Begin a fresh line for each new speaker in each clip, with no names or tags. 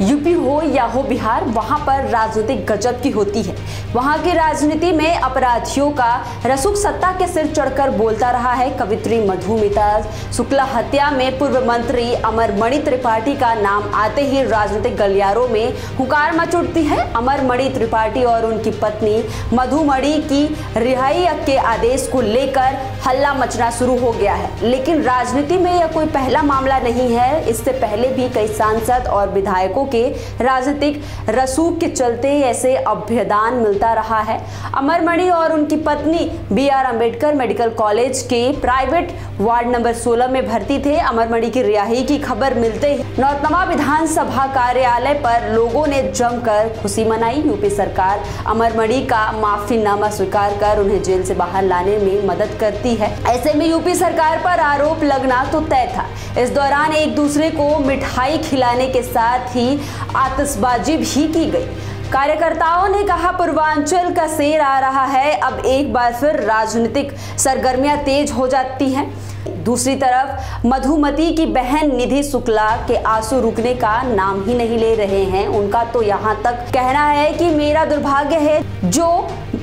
UP हो या हो बिहार, वहां पर राजनीतिक गजब की होती है। वहां की राजनीति में अपराधियों का रसूख सत्ता के सिर चढ़कर बोलता रहा है। कवित्री मधुमिता शुक्ला हत्या में पूर्व मंत्री अमरमणि त्रिपाठी का नाम आते ही राजनीतिक गलियारों में हुकार मच उठती है। अमरमणि त्रिपाठी और उनकी पत्नी मधुमणि की रिहाई के आदेश को लेकर हल्ला मचना शुरू हो गया है। लेकिन राजनीति में यह कोई पहला मामला नहीं है। इससे पहले भी कई सांसद और विधायकों के राजनीतिक रसूख के चलते ऐसे अभ्युदान मिलता रहा है। अमरमणि और उनकी पत्नी BR अम्बेडकर मेडिकल कॉलेज के प्राइवेट वार्ड नंबर 16 में भर्ती थे। अमरमणि की रिहाई की खबर मिलते ही नौतनवा विधानसभा कार्यालय पर लोगों ने जमकर खुशी मनाई। यूपी सरकार अमरमणि का माफीनामा स्वीकार कर उन्हें जेल से बाहर लाने में मदद करती है। ऐसे में यूपी सरकार पर आरोप लगना तो तय था। इस दौरान एक दूसरे को मिठाई खिलाने के साथ ही आतिशबाजी भी की गई। कार्यकर्ताओं ने कहा पूर्वांचल का शेर आ रहा है। अब एक बार फिर राजनीतिक सरगर्मियां तेज हो जाती हैं। दूसरी तरफ मधुमती की बहन निधि शुक्ला के आंसू रुकने का नाम ही नहीं ले रहे हैं। उनका तो यहाँ तक कहना है कि मेरा दुर्भाग्य है जो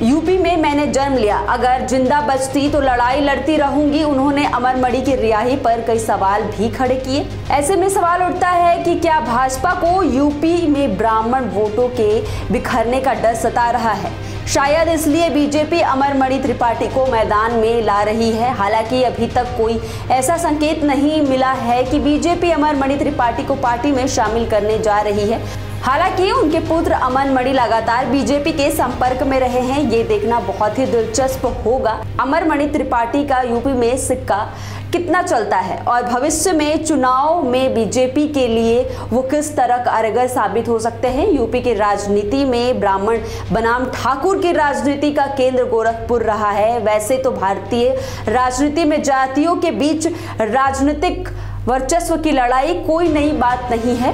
यूपी में मैंने जन्म लिया। अगर जिंदा बचती तो लड़ाई लड़ती रहूंगी। उन्होंने अमरमणि की रिहाई पर कई सवाल भी खड़े किए। ऐसे में सवाल उठता है कि क्या भाजपा को यूपी में ब्राह्मण वोटों के बिखरने का डर सता रहा है? शायद इसलिए बीजेपी अमरमणि त्रिपाठी को मैदान में ला रही है। हालांकि अभी तक कोई ऐसा संकेत नहीं मिला है कि बीजेपी अमरमणि त्रिपाठी को पार्टी में शामिल करने जा रही है। हालांकि उनके पुत्र अमरमणि लगातार बीजेपी के संपर्क में रहे हैं। ये देखना बहुत ही दिलचस्प होगा अमरमणि त्रिपाठी का यूपी में सिक्का कितना चलता है और भविष्य में चुनाव में बीजेपी के लिए वो किस तरह कारगर साबित हो सकते हैं। यूपी की राजनीति में ब्राह्मण बनाम ठाकुर की राजनीति का केंद्र गोरखपुर रहा है। वैसे तो भारतीय राजनीति में जातियों के बीच राजनीतिक वर्चस्व की लड़ाई कोई नई बात नहीं है,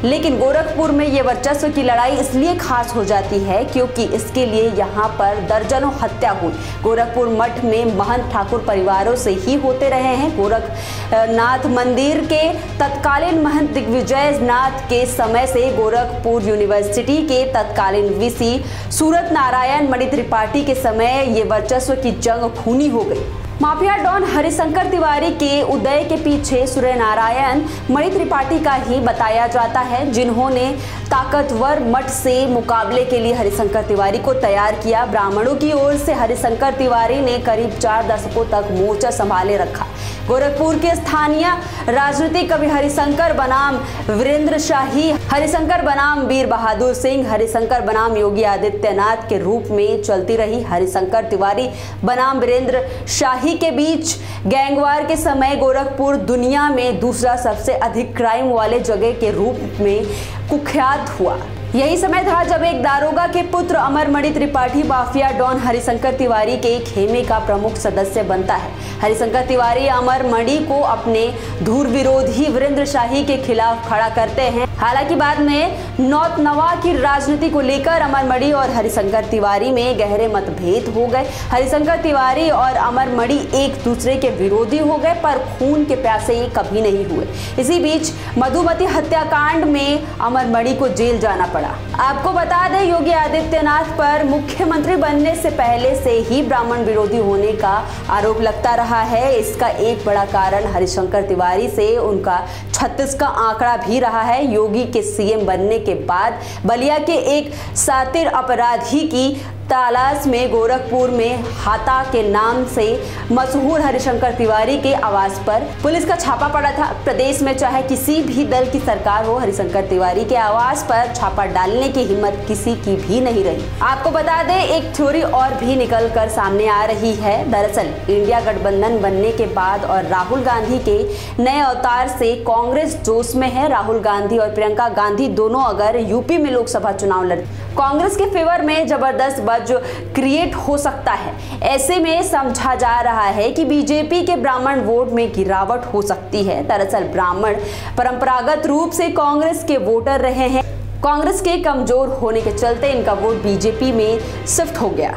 लेकिन गोरखपुर में ये वर्चस्व की लड़ाई इसलिए खास हो जाती है क्योंकि इसके लिए यहाँ पर दर्जनों हत्या हुई। गोरखपुर मठ में महंत ठाकुर परिवारों से ही होते रहे हैं। गोरखनाथ मंदिर के तत्कालीन महंत दिग्विजय नाथ के समय से गोरखपुर यूनिवर्सिटी के तत्कालीन VC सूरत नारायण मणि त्रिपाठी के समय ये वर्चस्व की जंग खूनी हो गई। माफिया डॉन हरिशंकर तिवारी के उदय के पीछे सूर्य नारायण मणि त्रिपाठी का ही बताया जाता है, जिन्होंने ताकतवर मठ से मुकाबले के लिए हरिशंकर तिवारी को तैयार किया। ब्राह्मणों की ओर से हरिशंकर तिवारी ने करीब 4 दशकों तक मोर्चा संभाले रखा। गोरखपुर के स्थानीय राजनीतिक कवि हरिशंकर बनाम वीरेंद्र शाही, हरिशंकर बनाम वीर बहादुर सिंह, हरिशंकर बनाम योगी आदित्यनाथ के रूप में चलती रही। हरिशंकर तिवारी बनाम वीरेंद्र शाही के बीच गैंगवार के समय गोरखपुर दुनिया में दूसरा सबसे अधिक क्राइम वाले जगह के रूप में कुख्यात हुआ। यही समय था जब एक दारोगा के पुत्र अमरमणि त्रिपाठी माफिया डॉन हरिशंकर तिवारी के खेमे का प्रमुख सदस्य बनता है। हरिशंकर तिवारी अमरमणि को अपने धुर विरोधी वीरेंद्र शाही के खिलाफ खड़ा करते हैं। हालांकि बाद में नौतनवा की राजनीति को लेकर अमरमणि और हरिशंकर तिवारी में गहरे मतभेद हो गए। हरिशंकर तिवारी और अमरमणि एक दूसरे के विरोधी हो गए, पर खून के प्यासे कभी नहीं हुए। इसी बीच मधुमती हत्याकांड में अमरमणि को जेल जाना पड़ा। आपको बता दें, योगी आदित्यनाथ पर मुख्यमंत्री बनने से पहले से ही ब्राह्मण विरोधी होने का आरोप लगता रहा है। इसका एक बड़ा कारण हरिशंकर तिवारी से उनका 36 का आंकड़ा भी रहा है। योगी के CM बनने के बाद बलिया के एक शातिर अपराधी की तलाश में गोरखपुर में हाता के नाम से मशहूर हरिशंकर तिवारी के आवास पर पुलिस का छापा पड़ा था। प्रदेश में चाहे किसी भी दल की सरकार हो, हरिशंकर तिवारी के आवास पर छापा डालने की हिम्मत किसी की भी नहीं रही। आपको बता दें, एक थ्योरी और भी निकल कर सामने आ रही है। दरअसल इंडिया गठबंधन बनने के बाद और राहुल गांधी के नए अवतार से कांग्रेस जोश में है। राहुल गांधी और प्रियंका गांधी दोनों अगर यूपी में लोकसभा चुनाव लड़ कांग्रेस के फेवर में जबरदस्त बज क्रिएट हो सकता है। ऐसे में समझा जा रहा है कि बीजेपी के ब्राह्मण वोट में गिरावट हो सकती है। दरअसल ब्राह्मण परंपरागत रूप से कांग्रेस के वोटर रहे हैं। कांग्रेस के कमजोर होने के चलते इनका वोट बीजेपी में शिफ्ट हो गया।